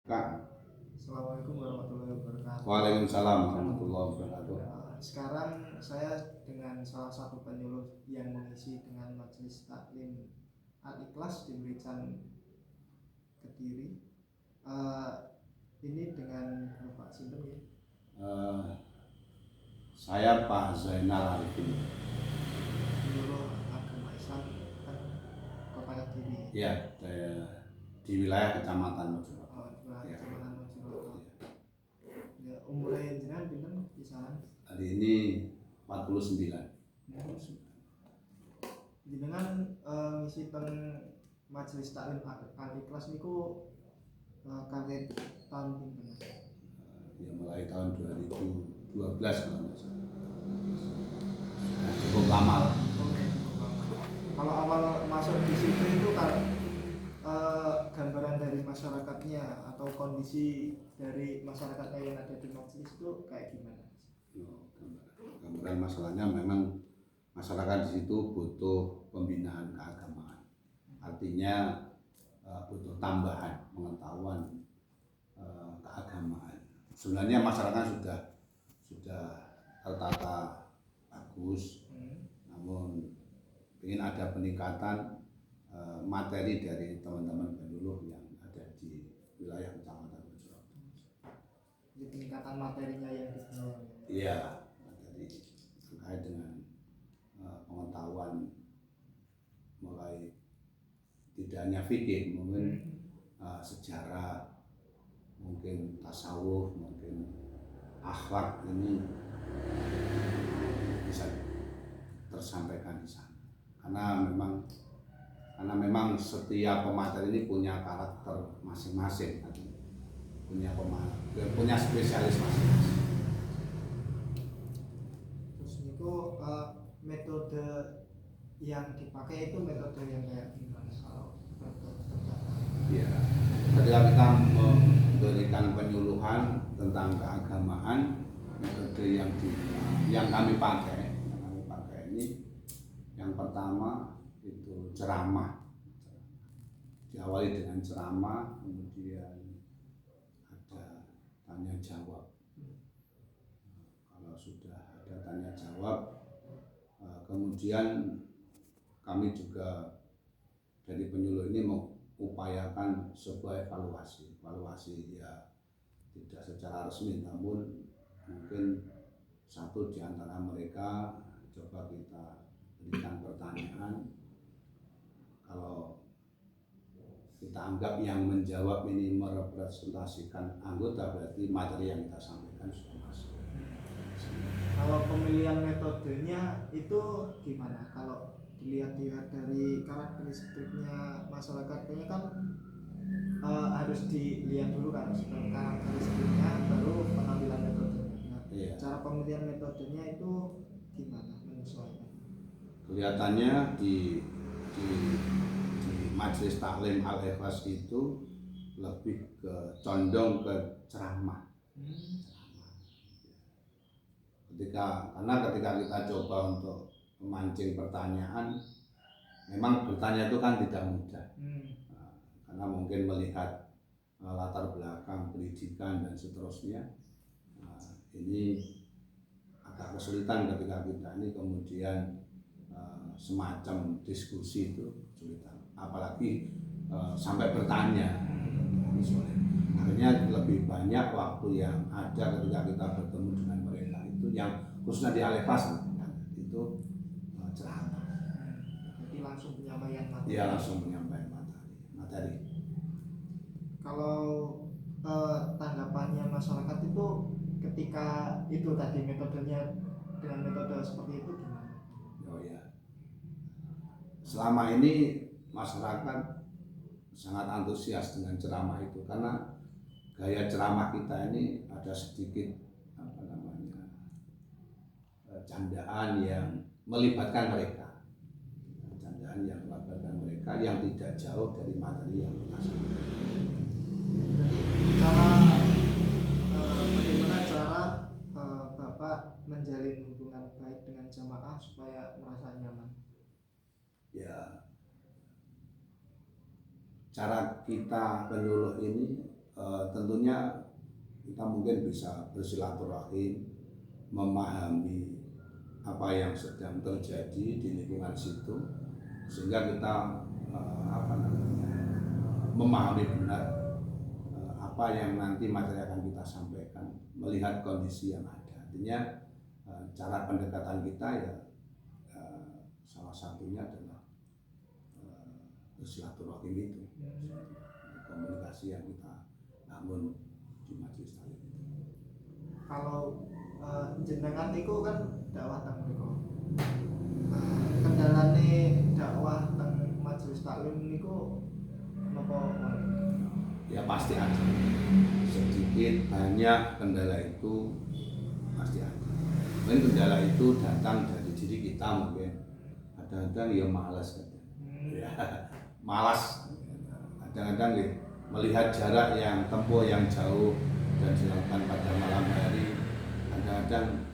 Kak. Assalamualaikum warahmatullahi wabarakatuh. Waalaikumsalam warahmatullahi wabarakatuh. Sekarang saya dengan salah satu penyuluh yang mengisi dengan majelis taklim Al-Ikhlas di Merican Kediri. Ini dengan Bapak Sinten ya? Saya Pak Zainal Arifin. Penyuluh agama Islam kan Kota Kediri. Ya, di wilayah Kecamatan Mojokerto. Ya. Kecamatan Mojokerto. Ya, umurnya jenengan pinten kisaran? Hari ini 49. Jenengan ngisi teng majelis taklim Al-Ikhlas niku kaget tahun pinten? Ya mulai tahun 2012 kalau nggak salah. Cukup lama lah. Kalau awal masuk di situ itu kan gambaran dari masyarakatnya atau kondisi dari masyarakatnya yang ada di majelis itu kayak gimana? Gambaran masalahnya memang masyarakat di situ butuh pembinaan keagamaan. Artinya butuh tambahan pengetahuan keagamaan. Sebenarnya masyarakat sudah tertata bagus, namun ingin ada peningkatan materi dari teman-teman penyuluh yang ada di wilayah Kecamatan Mojokerto. Jadi peningkatan materinya yang dikenal. Iya, materi terkait dengan pengetahuan mulai tidak hanya fikih, mungkin sejarah, mungkin tasawuf, mungkin akhlak, ini bisa tersampaikan di sana. Karena memang setiap pemateri ini punya karakter masing-masing, punya spesialis masing-masing. Terus niku metode yang dipakai itu metode yang kayak gimana kalau ya, ketika kita memberikan penyuluhan tentang keagamaan, metode yang kami pakai ini, yang pertama itu ceramah. Diawali dengan ceramah, kemudian ada tanya jawab. Kalau sudah ada tanya jawab, kemudian kami juga dari penyuluh ini mengupayakan sebuah evaluasi ya tidak secara resmi, namun mungkin satu di antara mereka coba kita berikan pertanyaan. Kalau kita anggap yang menjawab ini merepresentasikan anggota, berarti materi yang kita sampaikan sudah masuk. Kalau pemilihan metodenya itu gimana? Kalau dilihat dari karakteristiknya masyarakatnya kan harus dilihat dulu kan karakteristiknya baru pengambilan metodenya. Nah, iya. Cara pemilihan metodenya itu gimana menyesuaikan? Kelihatannya di majelis taklim Al-Ikhlas itu lebih condong ke ceramah. Karena ketika kita coba untuk memancing pertanyaan, memang bertanya itu kan tidak mudah. Karena mungkin melihat latar belakang pendidikan dan seterusnya, ini agak kesulitan ketika kita ini kemudian semacam diskusi itu kesulitan, apalagi sampai bertanya. Akhirnya lebih banyak waktu yang ada ketika kita bertemu dengan mereka itu yang khususnya di Al-Ikhlas itu ceramah. Jadi langsung penyampaian materi. Iya, langsung penyampaian materi. Kalau tanggapannya masyarakat itu ketika itu tadi metodenya dengan metode seperti itu gimana? Oh ya, selama ini masyarakat sangat antusias dengan ceramah itu karena gaya ceramah kita ini ada sedikit candaan yang melibatkan mereka, yang tidak jauh dari materi yang kita sampaikan. Bagaimana cara Bapak menjalin hubungan baik dengan jamaah supaya merasa nyaman? Ya, cara kita penyuluh ini tentunya kita mungkin bisa bersilaturahim, memahami apa yang sedang terjadi di lingkungan situ, sehingga kita memahami benar apa yang nanti materi akan kita sampaikan, melihat kondisi yang ada. Artinya cara pendekatan kita ya salah satunya adalah bersilaturahim itu, komunikasi yang kita bangun di majelis taklim itu. Kalau jenengan niku kan dakwah teng mriku. Kendalane dakwah teng majelis taklim niku napa? Ya pasti ada, sedikit banyak kendala itu pasti ada. Mungkin kendala itu datang dari diri kita, mungkin kadang-kadang ya malas ya, malas kadang-kadang ya, melihat jarak yang tempuh yang jauh dan dilakukan pada malam hari. Kadang-kadang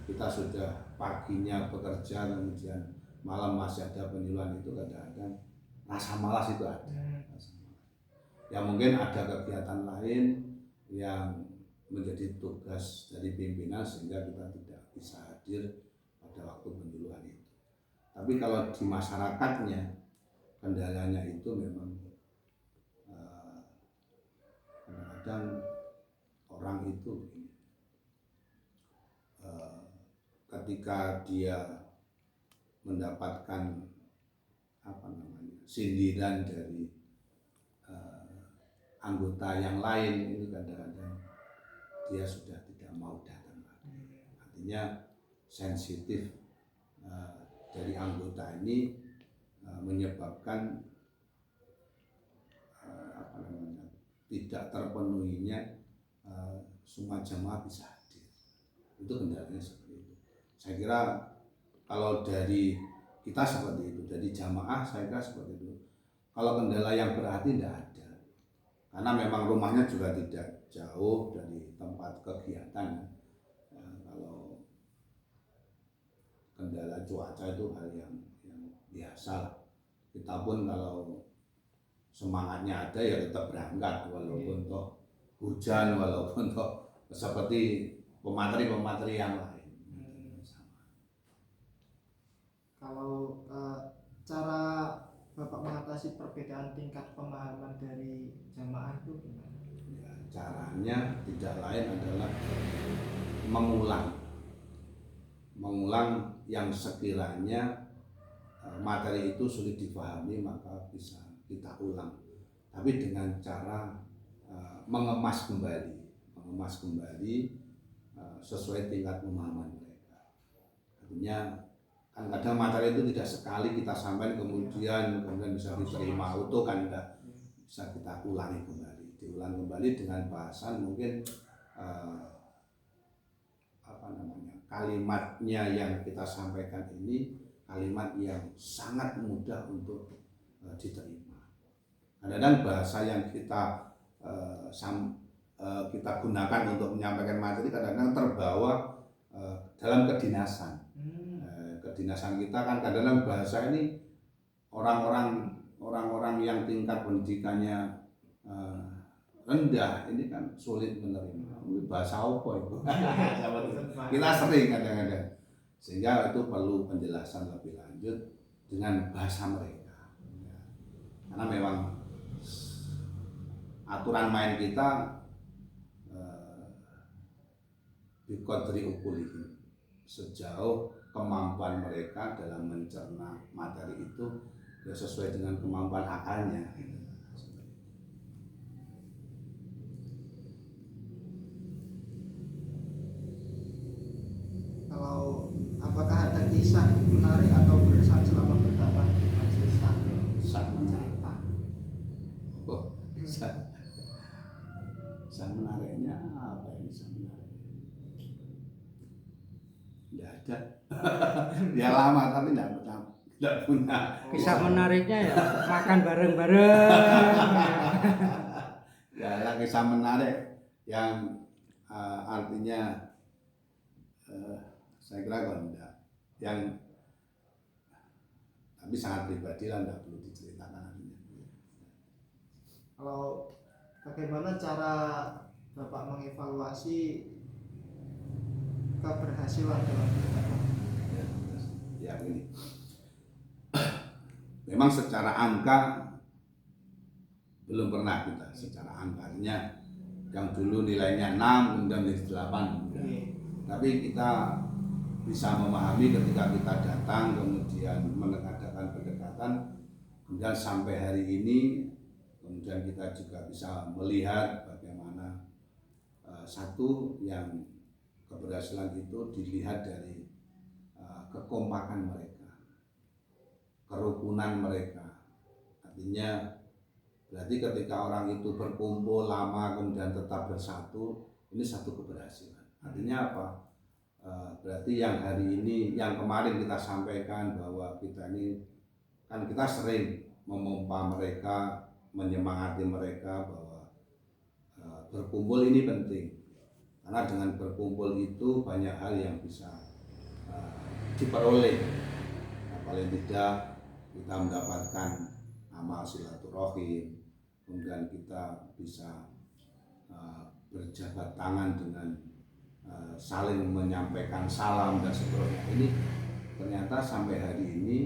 kita sudah paginya bekerja, kemudian malam masih ada penyuluhan, itu kadang-kadang rasa malas itu ada. Ya mungkin ada kegiatan lain yang menjadi tugas dari pimpinan sehingga kita tidak bisa hadir pada waktu penyuluhan itu. Tapi kalau di masyarakatnya, kendalanya itu memang kadang-kadang orang itu ketika dia mendapatkan sindiran dari anggota yang lain, itu kadang-kadang dia sudah tidak mau datang lagi. Artinya sensitif dari anggota ini menyebabkan tidak terpenuhinya semua jamaah bisa hadir. Itu kendalanya seperti itu. Saya kira kalau dari kita seperti itu, dari jamaah saya kira seperti itu. Kalau kendala yang berarti tidak ada, karena memang rumahnya juga tidak jauh dari tempat kegiatan. Kalau kendala cuaca itu hal yang biasa. Kita pun kalau semangatnya ada ya tetap berangkat, walaupun toh hujan, walaupun toh seperti pemateri yang lain. Kalau cara Bapak mengatasi perbedaan tingkat pemahaman dari jamaah itu gimana? Ya, caranya tidak lain adalah mengulang yang sekiranya materi itu sulit dipahami, maka bisa kita ulang, tapi dengan cara mengemas kembali sesuai tingkat pemahaman mereka. Artinya kan kadang materi itu tidak sekali kita sampaikan kemudian bisa diterima utuh, kan enggak, bisa kita diulang kembali dengan bahasan mungkin kalimatnya yang kita sampaikan ini kalimat yang sangat mudah untuk diterima. Kadang-kadang bahasa yang kita gunakan untuk menyampaikan materi kadang-kadang terbawa dalam kedinasan. Kedinasan kita kan kadang-kadang bahasa ini orang-orang yang tingkat pendidikannya rendah ini kan sulit menerima. Bahasa apa itu? Kita sering kadang-kadang, sehingga itu perlu penjelasan lebih lanjut dengan bahasa mereka. Karena memang aturan main kita biqadri uqulihim, sejauh kemampuan mereka dalam mencerna materi itu ya sesuai dengan kemampuan akalnya. Kalau apakah ada kisah menarik atau berkesan selama berdakwah di majelis taklim? Cerita. Oh, kisah menariknya apa ini? Kisah menarik tidak ada. Dia lama tapi tidak punya. Kisah menariknya ya makan bareng-bareng. Ya, kisah menarik yang artinya saya kira kalau enggak, yang tapi sangat pribadi lah, enggak perlu diceritakan artinya. Kalau bagaimana cara Bapak mengevaluasi keberhasilan dalam berdakwah? Ya ini memang secara angka belum pernah kita secara angkanya yang dulu nilainya 6 kemudian menjadi 8 tapi kita bisa memahami ketika kita datang kemudian mengadakan pendekatan kemudian sampai hari ini kemudian kita juga bisa melihat bagaimana satu yang keberhasilan itu dilihat dari kekompakan mereka, kerukunan mereka. Artinya berarti ketika orang itu berkumpul lama kemudian tetap bersatu, ini satu keberhasilan. Artinya apa? Berarti yang hari ini, yang kemarin kita sampaikan bahwa kita ini kan kita sering memompa mereka, menyemangati mereka bahwa berkumpul ini penting. Karena dengan berkumpul itu banyak hal yang bisa diperoleh. Nah, paling tidak kita mendapatkan amal silaturahim, kemudian kita bisa berjabat tangan dengan saling menyampaikan salam dan seterusnya. Ini ternyata sampai hari ini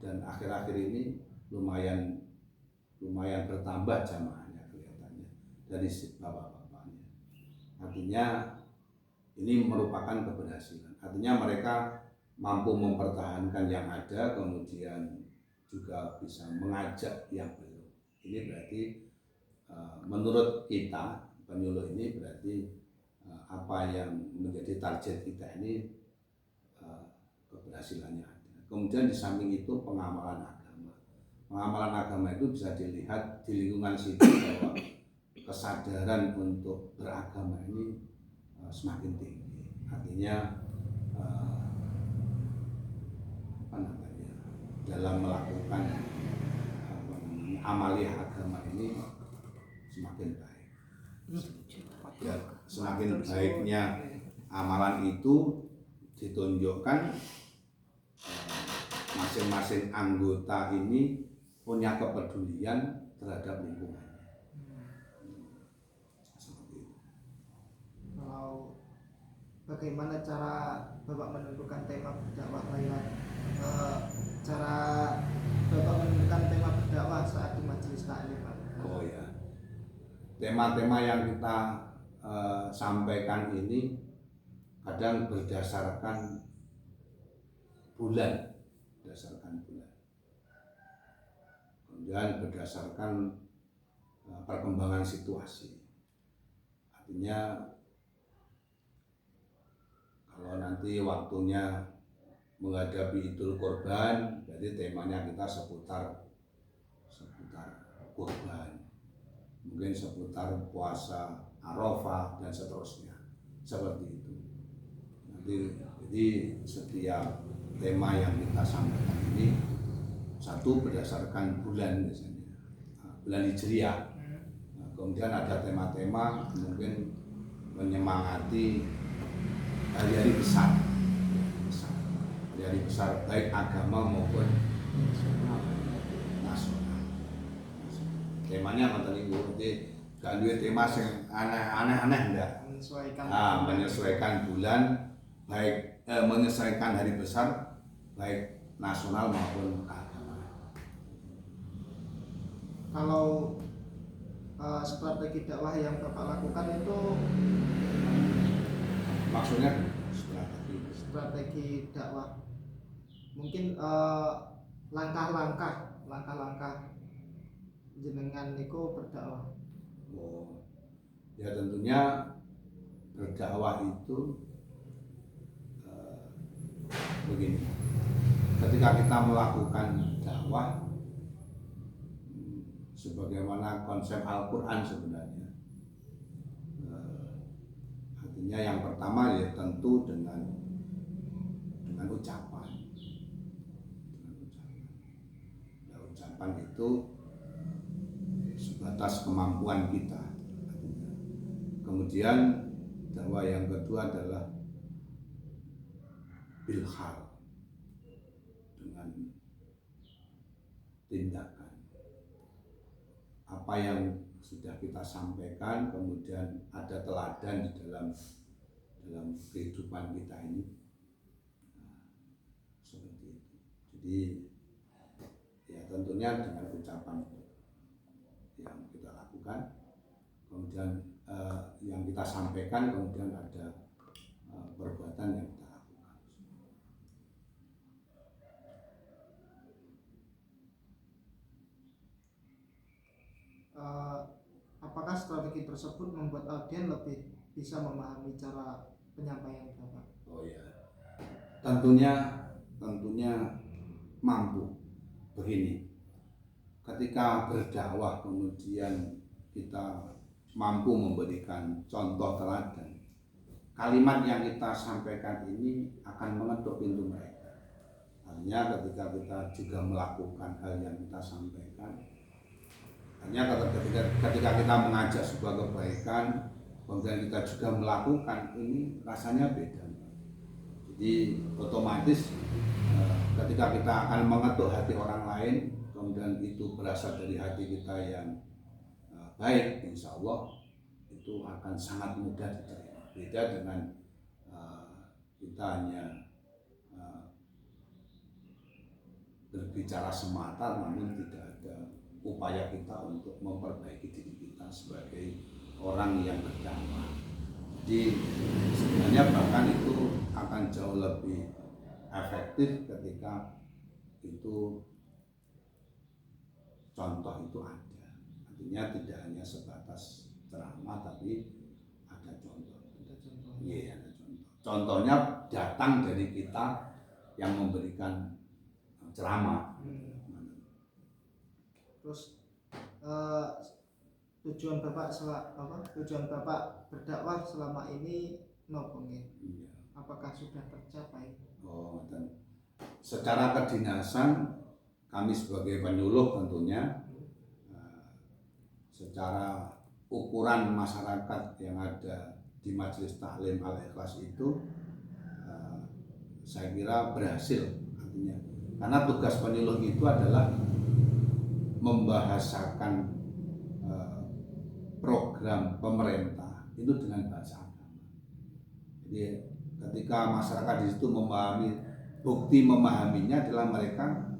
dan akhir-akhir ini lumayan bertambah jamaahnya kelihatannya dari bapak-bapaknya. Artinya ini merupakan keberhasilan. Artinya mereka mampu mempertahankan yang ada, kemudian juga bisa mengajak yang belum. Ini berarti menurut kita penyuluh ini berarti apa yang menjadi target kita ini keberhasilannya ada. Kemudian di samping itu pengamalan agama. Pengamalan agama itu bisa dilihat di lingkungan situ bahwa kesadaran untuk beragama ini semakin tinggi. Artinya dalam melakukan amaliyah agama ini semakin baik. Ya, semakin baiknya amalan itu ditunjukkan masing-masing anggota ini punya kepedulian terhadap lingkungan. Kalau bagaimana cara Bapak menentukan tema berdakwah lain? Cara Bapak menentukan tema berdakwah saat di majelis taklim? Oh ya, tema-tema yang kita sampaikan ini kadang berdasarkan bulan, kemudian berdasarkan perkembangan situasi. Artinya kalau nanti waktunya menghadapi Idul Kurban, berarti temanya kita seputar kurban, mungkin seputar puasa Arafah dan seterusnya, seperti itu. Nanti jadi setiap tema yang kita sampaikan ini satu berdasarkan bulan biasanya, bulan Hijriah. Kemudian ada tema-tema mungkin menyemangati hari-hari besar, hari-hari besar baik agama maupun nasional. Temanya nonton ibu, jadi gak duwe tema yang aneh-aneh enggak. Menyesuaikan bulan, baik menyesuaikan hari besar, baik nasional maupun agama. Kalau strategi dakwah yang Bapak lakukan itu Maksudnya strategi dakwah mungkin langkah-langkah jenengan niku berdakwah. Oh, ya tentunya berdakwah itu begini. Ketika kita melakukan dakwah sebagaimana konsep Al-Quran sebenarnya, artinya yang pertama ya tentu dengan ucapan. Nah, ucapan itu sebatas kemampuan kita. Kemudian dakwah yang kedua adalah bilhal, dengan tindakan. Apa yang sudah kita sampaikan, kemudian ada teladan di dalam kehidupan kita ini. Seperti itu. Jadi ya tentunya dengan ucapan yang kita lakukan, kemudian yang kita sampaikan, kemudian ada perbuatan yang kita lakukan. Apakah strategi tersebut membuat audien lebih bisa memahami cara penyampaian Bapak? Oh ya, tentunya mampu. Begini, ketika berdakwah kemudian kita mampu memberikan contoh teladan, kalimat yang kita sampaikan ini akan mengetuk pintu mereka. Artinya ketika kita juga melakukan hal yang kita sampaikan, hanya ketika kita mengajak sebuah kebaikan, kemudian kita juga melakukan, ini rasanya beda. Jadi otomatis ketika kita akan mengetuk hati orang lain, kemudian itu berasal dari hati kita yang baik, insya Allah itu akan sangat mudah diterima. Beda dengan kita hanya berbicara semata namun tidak ada upaya kita untuk memperbaiki diri kita sebagai orang yang berdakwah. Jadi sebenarnya bahkan itu akan jauh lebih efektif ketika itu contoh itu ada. Artinya tidak hanya sebatas ceramah tapi ada contoh. Iya, ada contoh. Contohnya datang dari kita yang memberikan ceramah. Terus tujuan Bapak berdakwah selama ini nopo nggih? Iya. Apakah sudah tercapai? Oh, dan secara kedinasan kami sebagai penyuluh tentunya secara ukuran masyarakat yang ada di Majelis Taklim Al-Ikhlas itu saya kira berhasil, artinya karena tugas penyuluh itu adalah membahasakan program pemerintah itu dengan bahasa agama. Jadi ketika masyarakat di situ memahami, bukti memahaminya adalah mereka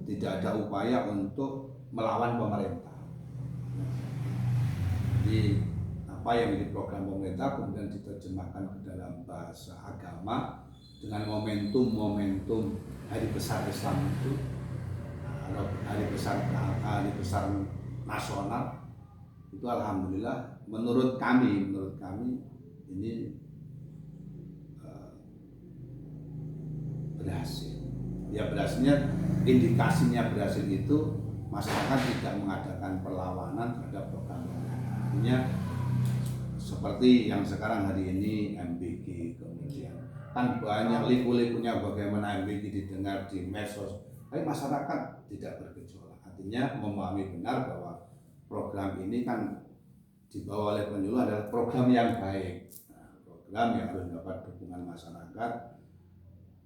tidak ada upaya untuk melawan pemerintah. Jadi apa yang menjadi program pemerintah kemudian diterjemahkan ke dalam bahasa agama dengan momentum hari besar Islam itu, hari besar nasional itu, alhamdulillah menurut kami ini berhasil. Ya berhasilnya, indikasinya berhasil itu masyarakat tidak mengadakan perlawanan terhadap program. Artinya seperti yang sekarang hari ini MBG, kemudian kan banyak liku-likunya bagaimana MBG didengar di medsos, tapi masyarakat tidak bergejolak. Artinya memahami benar bahwa program ini kan dibawa oleh penyuluh adalah program yang baik, program yang harus mendapat dukungan masyarakat.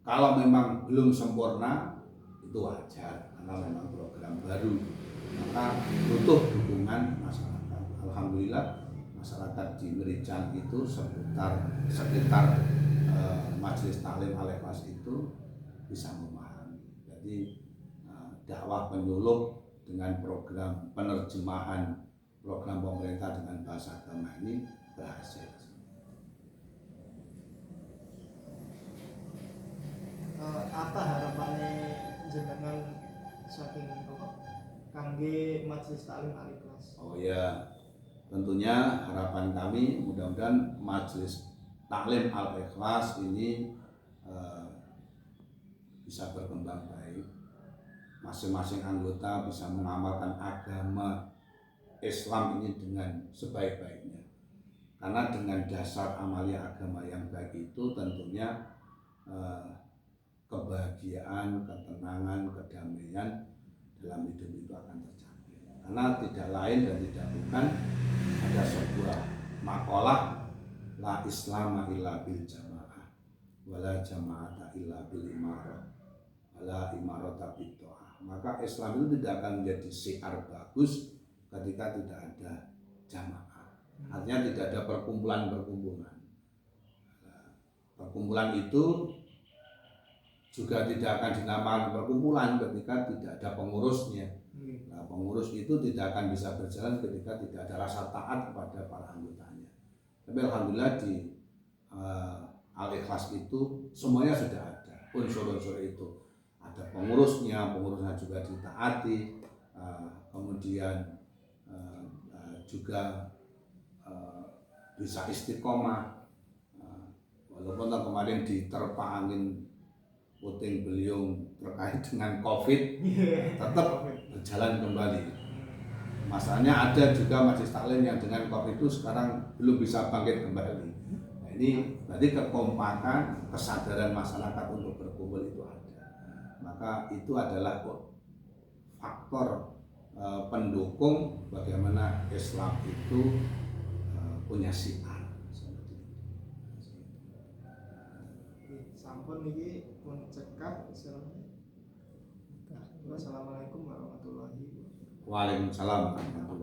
Kalau memang belum sempurna itu wajar karena memang program baru, maka butuh dukungan masyarakat. Alhamdulillah masyarakat di Merican itu sekitar Majelis Taklim Al-Ikhlas itu bisa memahami. Jadi dakwah penyuluh dengan program penerjemahan program pemerintah dengan bahasa agama ini berhasil. Apa harapannya jenengan saking kangge Majelis Taklim Al-Ikhlas? Oh ya, tentunya harapan kami mudah-mudahan Majelis Taklim Al-Ikhlas ini bisa berkembang baik. Masing-masing anggota bisa mengamalkan agama Islam ini dengan sebaik-baiknya. Karena dengan dasar amalia agama yang baik itu tentunya kebahagiaan, ketenangan, kedamaian dalam hidup itu akan tercapai. Karena tidak lain dan tidak bukan ada sebuah makalah, la islama illa bil jamaah, wala jama'ata illa bil imarah, wala imarata bid doa. Maka Islam itu tidak akan menjadi syiar bagus ketika tidak ada jamaah. Artinya tidak ada perkumpulan-perkumpulan. Nah, perkumpulan itu juga tidak akan dinamakan perkumpulan ketika tidak ada pengurusnya. Nah, pengurus itu tidak akan bisa berjalan ketika tidak ada rasa taat kepada para anggotanya. Tapi alhamdulillah di Al-Ikhlas itu semuanya sudah ada unsur-unsur itu. Ada pengurusnya juga ditaati, kemudian juga bisa istiqomah. Walaupun kemarin diterpa angin puting beliung terkait dengan COVID, tetap berjalan kembali. Masalahnya ada juga majelis taklim yang dengan COVID itu sekarang belum bisa bangkit kembali. Nah, ini berarti kekompakan, kesadaran masyarakat untuk berkumpul itu ada. Maka itu adalah faktor pendukung bagaimana Islam itu punya syiar. Sampun iki pun cekap istilahnya. Assalamualaikum warahmatullahi wabarakatuh. Waalaikumsalam warahmatullahi wabarakatuh.